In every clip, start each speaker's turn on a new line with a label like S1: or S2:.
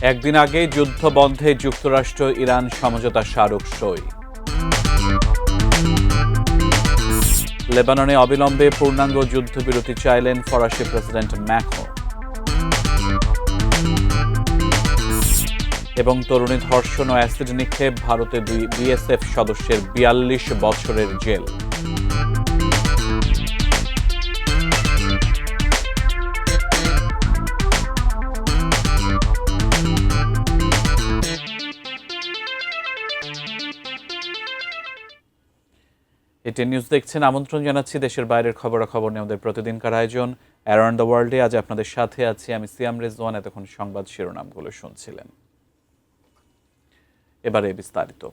S1: একদিন আগে যুদ্ধ বন্ধে যুক্তরাষ্ট্র ইরান সমঝোতা স্মারক সই। লেবাননে অবিলম্বে পূর্ণাঙ্গ যুদ্ধবিরতি চাইলেন ফরাসি প্রেসিডেন্ট ম্যাক্রো। এবং তরুণী ধর্ষণ ও অ্যাসিড নিক্ষেপ, ভারতে 2 বিএসএফ সদস্যের 42 বছরের জেল। এটিএন নিউজ দেখছেন। আমন্ত্রণ জানাচ্ছি দেশের বাইরের খবরাখবর নিয়ে আমাদের প্রতিদিনকার আয়োজন অ্যারাউন্ড দ্য ওয়ার্ল্ডে। আজ আপনাদের সাথে আছি আমি সিয়াম রেজওয়ান। এতক্ষণ সংবাদ শিরোনামগুলো শুনছিলেন, এবারে বিস্তারিত।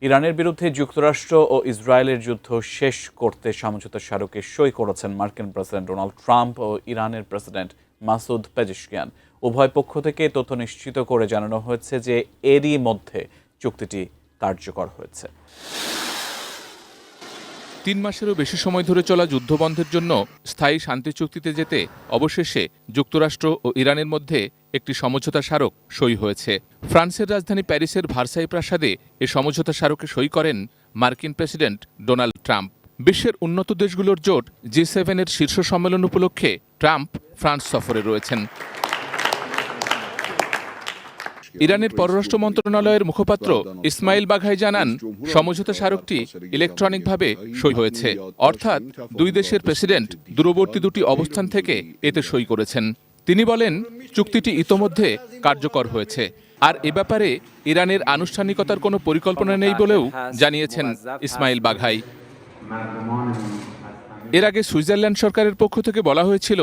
S1: ইরানের বিরুদ্ধে যুক্তরাষ্ট্র ও ইসরায়েলের যুদ্ধ শেষ করতে সমঝোতা স্মারকে সই করেছেন মার্কিন প্রেসিডেন্ট ডোনাল্ড ট্রাম্প ও ইরানের প্রেসিডেন্ট মাসুদ পেজেশকিয়ান। উভয় পক্ষ থেকে তথ্য নিশ্চিত করে জানানো হয়েছে যে এরই মধ্যে চুক্তিটি কার্যকর হয়েছে।
S2: 3 মাসেরও বেশি সময় ধরে চলা যুদ্ধবন্ধের জন্য স্থায়ী শান্তি চুক্তিতে যেতে অবশেষে যুক্তরাষ্ট্র ও ইরানের মধ্যে একটি সমঝোতা স্মারক সই হয়েছে। ফ্রান্সের রাজধানী প্যারিসের ভার্সাই প্রাসাদে এ সমঝোতা স্মারকে সই করেন মার্কিন প্রেসিডেন্ট ডোনাল্ড ট্রাম্প। বিশ্বের উন্নত দেশগুলোর জোট G7 এর শীর্ষ সম্মেলন উপলক্ষে ট্রাম্প ফ্রান্স সফরে রয়েছেন। ইরানের পররাষ্ট্র মন্ত্রণালয়ের মুখপাত্র ইসমাইল বাঘাই জানান, সমঝোতা স্মারকটি ইলেকট্রনিকভাবে সই হয়েছে, অর্থাৎ 2 দেশের প্রেসিডেন্ট দূরবর্তী 2টি অবস্থান থেকে এতে সই করেছেন। তিনি বলেন, চুক্তিটি ইতোমধ্যে কার্যকর হয়েছে, আর এ ব্যাপারে ইরানের আনুষ্ঠানিকতার কোনো পরিকল্পনা নেই বলেও জানিয়েছেন ইসমাইল বাঘাই। এর আগে সুইজারল্যান্ড সরকারের পক্ষ থেকে বলা হয়েছিল,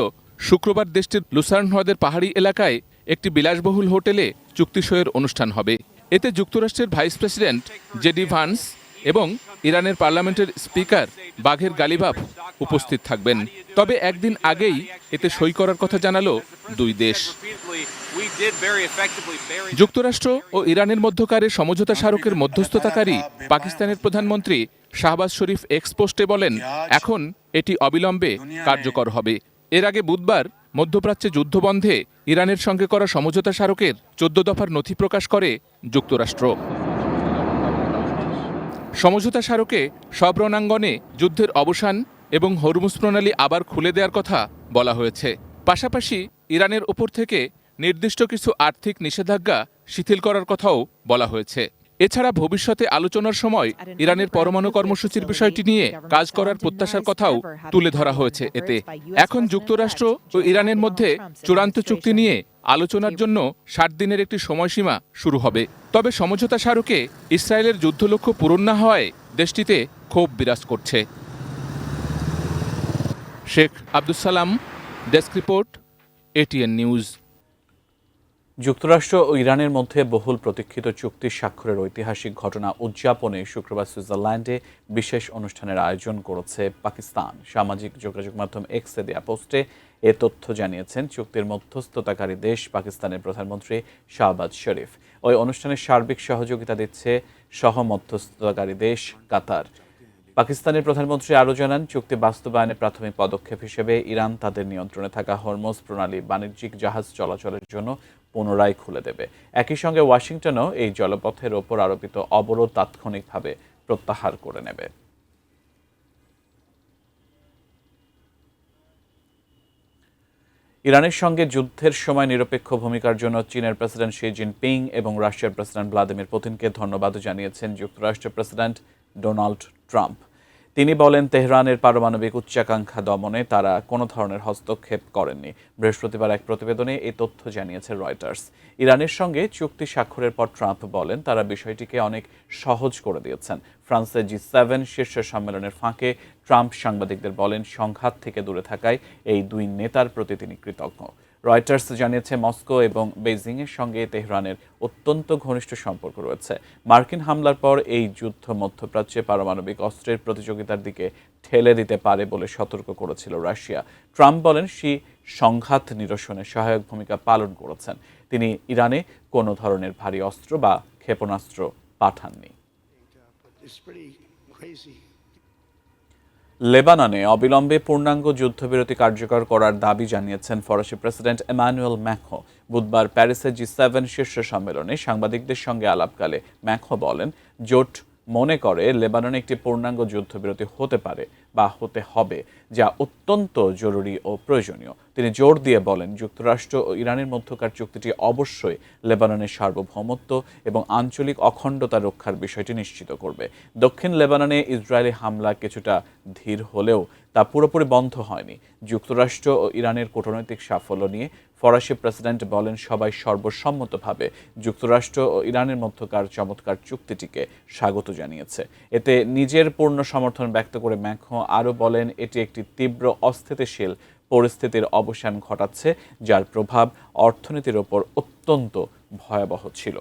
S2: শুক্রবার দেশটির লুসার্ন হ্রদের পাহাড়ি এলাকায় একটি বিলাসবহুল হোটেলে চুক্তি সইয়ের অনুষ্ঠান হবে। এতে যুক্তরাষ্ট্রের ভাইস প্রেসিডেন্ট জেডি ভান্স এবং ইরানের পার্লামেন্টের স্পিকার বাঘের গালিবাফ উপস্থিত থাকবেন। তবে একদিন আগেই এতে সই করার কথা জানালো 2 দেশ। যুক্তরাষ্ট্র ও ইরানের মধ্যকার সমঝোতা স্মারকের মধ্যস্থতাকারী পাকিস্তানের প্রধানমন্ত্রী শাহবাজ শরীফ এক্স পোস্টে বলেন, এখন এটি অবিলম্বে কার্যকর হবে। এর আগে বুধবার মধ্যপ্রাচ্যে যুদ্ধবন্ধে ইরানের সঙ্গে করা সমঝোতা স্মারকের 14 দফার নথি প্রকাশ করে যুক্তরাষ্ট্র। সমঝোতা স্মারকে সব রণাঙ্গনে যুদ্ধের অবসান এবং হরমুজ প্রণালী আবার খুলে দেওয়ার কথা বলা হয়েছে। পাশাপাশি ইরানের ওপর থেকে নির্দিষ্ট কিছু আর্থিক নিষেধাজ্ঞা শিথিল করার কথাও বলা হয়েছে। এছাড়া ভবিষ্যতে আলোচনার সময় ইরানের পরমাণু কর্মসূচির বিষয়টি নিয়ে কাজ করার প্রত্যাশার কথাও তুলে ধরা হয়েছে এতে। এখন যুক্তরাষ্ট্র ও ইরানের মধ্যে চূড়ান্ত চুক্তি নিয়ে আলোচনার জন্য 60 দিনের একটি সময়সীমা শুরু হবে। তবে সমঝোতা স্মারকে ইসরায়েলের যুদ্ধলক্ষ্য পূরণ না হওয়ায় দেশটিতে ক্ষোভ বিরাজ করছে। Sheikh Abdus Salam, desk report, ATN news.
S1: যুক্তরাষ্ট্র ও ইরানের মধ্যে বহুল প্রতীক্ষিত চুক্তি স্বাক্ষরের ঐতিহাসিক ঘটনা উদযাপনে শুক্রবার সুইজারল্যান্ডে বিশেষ অনুষ্ঠানের আয়োজন করেছে পাকিস্তান। সামাজিক যোগাযোগ মাধ্যম এক্সে দেয়া পোস্টে এ তথ্য জানিয়েছেন চুক্তির মধ্যস্থতাকারী দেশ পাকিস্তানের প্রধানমন্ত্রী শাহবাজ শরীফ। ওই অনুষ্ঠানে সার্বিক সহযোগিতা দিচ্ছে সহ মধ্যস্থতাকারী দেশ কাতার। পাকিস্তানের প্রধানমন্ত্রী আরও জানান, চুক্তি বাস্তবায়নে প্রাথমিক পদক্ষেপ হিসেবে ইরান তাদের নিয়ন্ত্রণে থাকা হরমুজ প্রণালী বাণিজ্যিক জাহাজ চলাচলের জন্য পুনরায় খুলে দেবে। একই সঙ্গে ওয়াশিংটনও এই জলপথের ওপর আরোপিত অবরোধ তাৎক্ষণিকভাবে প্রত্যাহার করে নেবে। ইরানের সঙ্গে যুদ্ধের সময় নিরপেক্ষ ভূমিকার জন্য চীনের প্রেসিডেন্ট শি জিনপিং এবং রাশিয়ার প্রেসিডেন্ট ভ্লাদিমির পুতিনকে ধন্যবাদ জানিয়েছেন যুক্তরাষ্ট্রের প্রেসিডেন্ট ডোনাল্ড ট্রাম্প। তিনি বলেন, তেহরানের পারমাণবিক উচ্চাকাঙ্ক্ষা দমনে তারা কোনো ধরনের হস্তক্ষেপ করেননি। বৃহস্পতিবার এক প্রতিবেদনে এই তথ্য জানিয়েছে রয়টার্স। ইরানের সঙ্গে চুক্তি স্বাক্ষরের পর ট্রাম্প বলেন, তারা বিষয়টিকে অনেক সহজ করে দিয়েছেন। ফ্রান্সের G7 শীর্ষ সম্মেলনের ফাঁকে ট্রাম্প সাংবাদিকদের বলেন, সংঘাত থেকে দূরে থাকায় এই 2 নেতার প্রতি তিনি কৃতজ্ঞ। রয়টার্স জানিয়েছে, মস্কো এবং বেইজিংয়ের সঙ্গে তেহরানের অত্যন্ত ঘনিষ্ঠ সম্পর্ক রয়েছে। মার্কিন হামলার পর এই যুদ্ধ মধ্যপ্রাচ্যে পারমাণবিক অস্ত্রের প্রতিযোগিতার দিকে ঠেলে দিতে পারে বলে সতর্ক করেছিল রাশিয়া। ট্রাম্প বলেন, শি সংঘাত নিরসনে সহায়ক ভূমিকা পালন করেছেন। তিনি ইরানে কোনো ধরনের ভারী অস্ত্র বা ক্ষেপণাস্ত্র পাঠাননি। লেবাননে অবিলম্বে পূর্ণাঙ্গ যুদ্ধবিরতি কার্যকর করার দাবি জানিয়েছেন ফরাসি প্রেসিডেন্ট এমানুয়েল ম্যাক্রো। বুধবার প্যারিসে G7 শীর্ষ সম্মেলনে সাংবাদিকদের সঙ্গে আলাপকালে ম্যাখো বলেন, জোট মনে করে লেবাননে একটি পূর্ণাঙ্গ যুদ্ধবিরতি হতে পারে বা হতে হবে, যা অত্যন্ত জরুরি ও প্রয়োজনীয়। তিনি জোর দিয়ে বলেন, যুক্তরাষ্ট্র ও ইরানের মধ্যকার চুক্তিটি অবশ্যই লেবাননের সার্বভৌমত্ব এবং আঞ্চলিক অখণ্ডতা রক্ষার বিষয়টি নিশ্চিত করবে। দক্ষিণ লেবাননে ইসরায়েলি হামলা কিছুটা ধীর হলেও তা পুরোপুরি বন্ধ হয়নি। যুক্তরাষ্ট্র ও ইরানের কূটনৈতিক সাফল্য নিয়ে ফরাসি প্রেসিডেন্ট বলেন, সবাই সর্বসম্মতভাবে যুক্তরাষ্ট্র ও ইরানের মধ্যকার চমৎকার চুক্তিটিকে স্বাগত জানিয়েছে। এতে নিজের পূর্ণ সমর্থন ব্যক্ত করে ম্যাখো আরও বলেন, এটি একটি তীব্র অস্থিতিশীল পরিস্থিতির অবসান ঘটাচ্ছে, যার প্রভাব অর্থনীতির ওপর অত্যন্ত ভয়াবহ ছিল।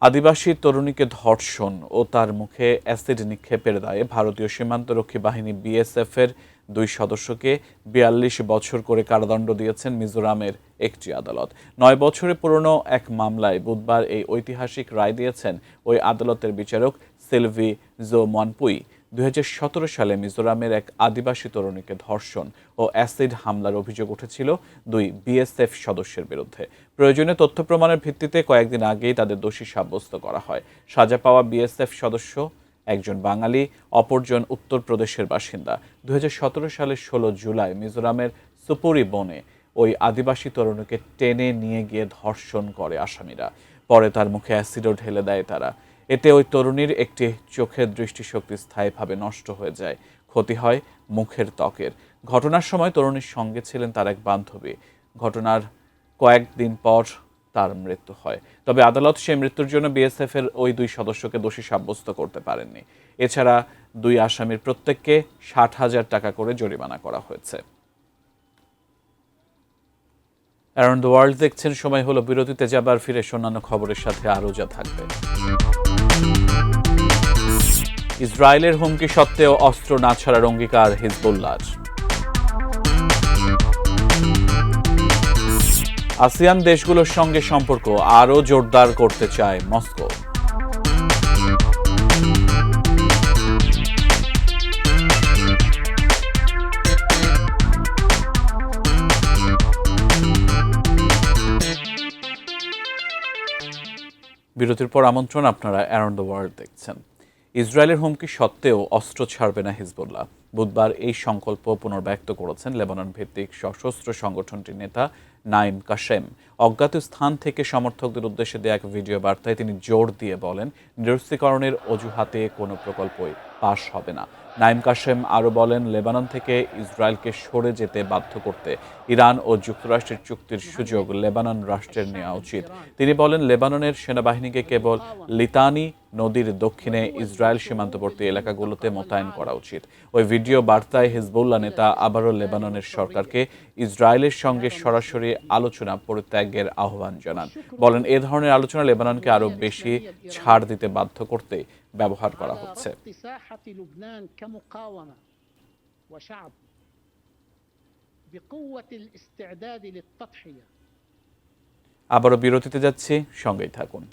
S1: আদিবাসী তরুণীকে ধর্ষণ ও তার মুখে অ্যাসিড নিক্ষেপের দায়ে ভারতীয় সীমান্তরক্ষী বাহিনী BSF-এর 2 সদস্যকে 42 বছর করে কারাদণ্ড দিয়েছেন মিজোরামের একটি আদালত। 9 বছরের পুরনো এক মামলায় বুধবার এই ঐতিহাসিক রায় দিয়েছেন ওই আদালতের বিচারক সিলভি জো মনপুই। 2017 সালে মিজোরামের এক আদিবাসী তরুণীকে ধর্ষণ ও অ্যাসিড হামলার অভিযোগ উঠেছিল 2 BSF সদস্যের বিরুদ্ধে। প্রয়োজনীয় তথ্য প্রমাণের ভিত্তিতে কয়েকদিন আগেই তাদের দোষী সাব্যস্ত করা হয়। সাজা পাওয়া BSF সদস্য একজন বাঙালি, অপরজন উত্তরপ্রদেশের বাসিন্দা। 2017 সালের 16 জুলাই মিজোরামের সুপুরি বনে ওই আদিবাসী তরুণীকে টেনে নিয়ে গিয়ে ধর্ষণ করে আসামিরা। পরে তার মুখে অ্যাসিডও ঢেলে দেয় তারা। এতে ওই তরুণীর একটি চোখের দৃষ্টিশক্তি স্থায়ীভাবে নষ্ট হয়ে যায়, ক্ষতি হয় মুখের ত্বকের। ঘটনার সময় তরুণীর সঙ্গে ছিলেন তার এক বান্ধবী। ঘটনার কয়েকদিন পর তার মৃত্যু হয়। তবে আদালত সেই মৃত্যুর জন্য BSF-এর ওই 2 সদস্যকে দোষী সাব্যস্ত করতে পারেননি। এছাড়া 2 আসামির প্রত্যেককে 60,000 টাকা করে জরিমানা করা হয়েছে। অ্যারাউন্ড দ্য ওয়ার্ল্ড দেখছেন, সময় হলো বিরতিতে যাবার, ফিরে অন্যান্য খবরের সাথে আরও যা থাকবে। ইসরায়েলের হুমকি সত্ত্বেও অস্ত্র না ছাড়ার অঙ্গীকার হিজবুল্লাহর। আসিয়ান দেশগুলোর সঙ্গে সম্পর্ক আরও জোরদার করতে চায় মস্কো। বিরতির পর আমন্ত্রণ, আপনারা অ্যারাউন্ড দ্য ওয়ার্ল্ড দেখছেন। ইসরায়েলের হুমকি সত্ত্বেও অস্ত্র ছাড়বে না হিজবুল্লাহ। বুধবার এই সংকল্প পুনর্ব্যক্ত করেছেন লেবানন ভিত্তিক সশস্ত্র সংগঠনটির নেতা নাইম কাশেম। অজ্ঞাত স্থান থেকে সমর্থকদের উদ্দেশ্যে দেয়া এক ভিডিও বার্তায় তিনি জোর দিয়ে বলেন, নিরস্ত্রীকরণের অজুহাতে কোনো প্রকল্পই পাশ হবে না। নাইম কাশেম আরও বলেন, লেবানন থেকে ইসরায়েলকে সরে যেতে বাধ্য করতে ইরান ও যুক্তরাষ্ট্রের চুক্তির সুযোগ লেবানন রাষ্ট্রের নেওয়া উচিত। তিনি বলেন, লেবাননের সেনাবাহিনীকে কেবল লিতানি নদীর দক্ষিণে ইসরায়েল সীমান্তবর্তী এলাকাগুলোতে মোতায়েন করা উচিত। ওই ভিডিও বার্তায় হিজবুল্লাহ নেতা আবারও লেবাননের সরকারকে ইসরায়েলের সঙ্গে সরাসরি আলোচনা পরিত্যাগের আহ্বান জানান। বলেন, এ ধরনের আলোচনা লেবাননকে আরও বেশি ছাড় দিতে বাধ্য করতে ব্যবহার করা হচ্ছে। আবারও বিরতিতে যাচ্ছি, সঙ্গেই থাকুন।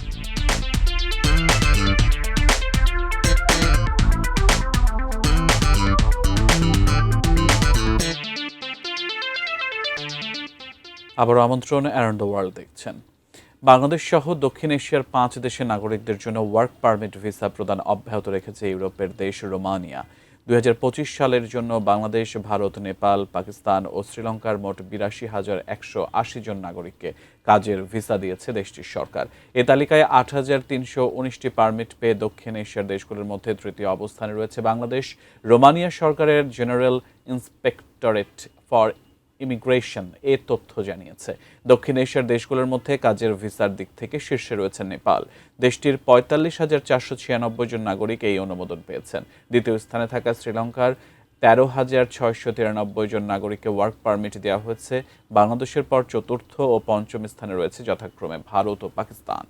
S1: আবারও আমন্ত্রণ, অ্যারাউন্ড দ্য ওয়ার্ল্ড দেখছেন। বাংলাদেশ সহ দক্ষিণ এশিয়ার 5 দেশের নাগরিকদের জন্য ওয়ার্ক পারমিট ভিসা প্রদান অব্যাহত রেখেছে ইউরোপের দেশ রোমানিয়া। 2025 সালের জন্য বাংলাদেশ, ভারত, নেপাল, পাকিস্তান ও শ্রীলঙ্কার মোট 82,180 জন নাগরিককে কাজের ভিসা দিয়েছে দেশটির সরকার। এ তালিকায় 8,319টি পারমিট পেয়ে দক্ষিণ এশিয়ার দেশগুলোর মধ্যে তৃতীয় অবস্থানে রয়েছে বাংলাদেশ। রোমানিয়া সরকারের জেনারেল ইন্সপেক্টরেট ফর ইমিগ্রেশন এ তথ্য জানিয়েছে। দক্ষিণ এশিয়ার দেশগুলোর মধ্যে কাজের ভিসার দিক থেকে শীর্ষে রয়েছে নেপাল। দেশটির 45,496 জন নাগরিক এই অনুমোদন পেয়েছেন। দ্বিতীয় স্থানে থাকা শ্রীলঙ্কার 13,693 জন নাগরিককে ওয়ার্ক পারমিট দেওয়া হয়েছে। বাংলাদেশের পর চতুর্থ ও পঞ্চম স্থানে রয়েছে যথাক্রমে ভারত ও পাকিস্তান।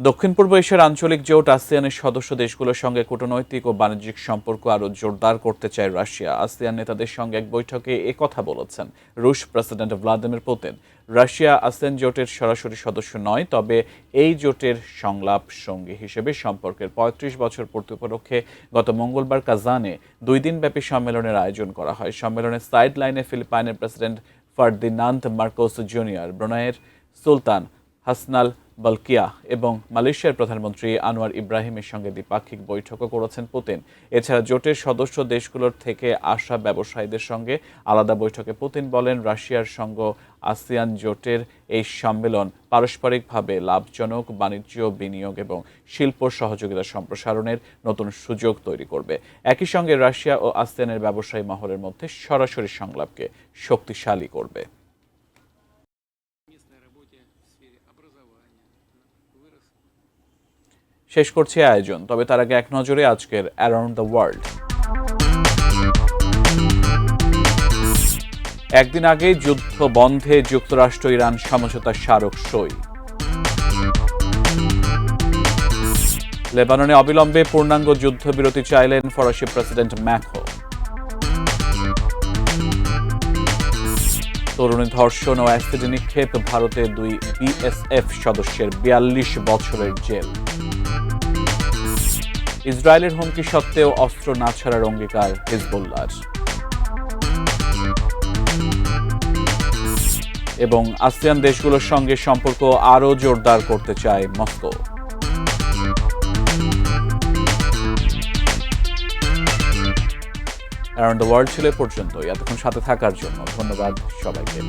S1: দক্ষিণ পূর্ব এশিয়ার আঞ্চলিক জোট আসিয়ানের সদস্য দেশগুলোর সঙ্গে কূটনৈতিক ও বাণিজ্যিক সম্পর্ক আরও জোরদার করতে চায় রাশিয়া। আসিয়ান নেতাদের সঙ্গে এক বৈঠকে একথা বলেছেন রুশ president Vladimir Putin. Russia ASEAN জোটের সরাসরি সদস্য নয়, তবে এই জোটের সংলাপ সঙ্গী হিসেবে সম্পর্কের ৩৫ বছর পূর্তি উপলক্ষে গত মঙ্গলবার কাজানে ২ দিনব্যাপী সম্মেলনের আয়োজন করা হয়। সম্মেলনের সাইড লাইনে ফিলিপাইনের প্রেসিডেন্ট ফার্দিনান্দ মার্কোস জুনিয়র, ব্রুনাইয়ের সুলতান হাসনাল বলকিয়া এবং মালয়েশিয়ার প্রধানমন্ত্রী আনোয়ার ইব্রাহিমের সঙ্গে দ্বিপাক্ষিক বৈঠকও করেছেন পুতিন। এছাড়া জোটের সদস্য দেশগুলোর থেকে আসা ব্যবসায়ীদের সঙ্গে আলাদা বৈঠকে পুতিন বলেন, রাশিয়ার সঙ্গে আসিয়ান জোটের এই সম্মেলন পারস্পরিকভাবে লাভজনক বাণিজ্য, বিনিয়োগ এবং শিল্প সহযোগিতা সম্প্রসারণের নতুন সুযোগ তৈরি করবে। একই সঙ্গে রাশিয়া ও আসিয়ানের ব্যবসায়ী মহলের মধ্যে সরাসরি সংলাপকে শক্তিশালী করবে। শেষ করছি আয়োজন, তবে তার আগে এক নজরে আজকের অ্যারাউন্ড দ্য ওয়ার্ল্ড। একদিন আগে যুদ্ধ বন্ধে যুক্তরাষ্ট্র ইরান সমঝোতা স্মারক সই। লেবাননে অবিলম্বে পূর্ণাঙ্গ যুদ্ধবিরতি চাইলেন ফরাসি প্রেসিডেন্ট ম্যাক্রো। তরুণী ধর্ষণ ও অ্যাসিড নিক্ষেপ, ভারতের 2 বিএসএফ সদস্যের 42 বছরের জেল। ইসরায়েলের হুমকি সত্ত্বেও অস্ত্র না ছাড়ার অঙ্গীকার হিজবুল্লাহর। এবং আসিয়ান দেশগুলোর সঙ্গে সম্পর্ক আরও জোরদার করতে চায় মস্কো। অ্যারাউন্ড দ্য ওয়ার্ল্ড ছিল এ পর্যন্তই। এতক্ষণ সাথে থাকার জন্য ধন্যবাদ সবাইকে।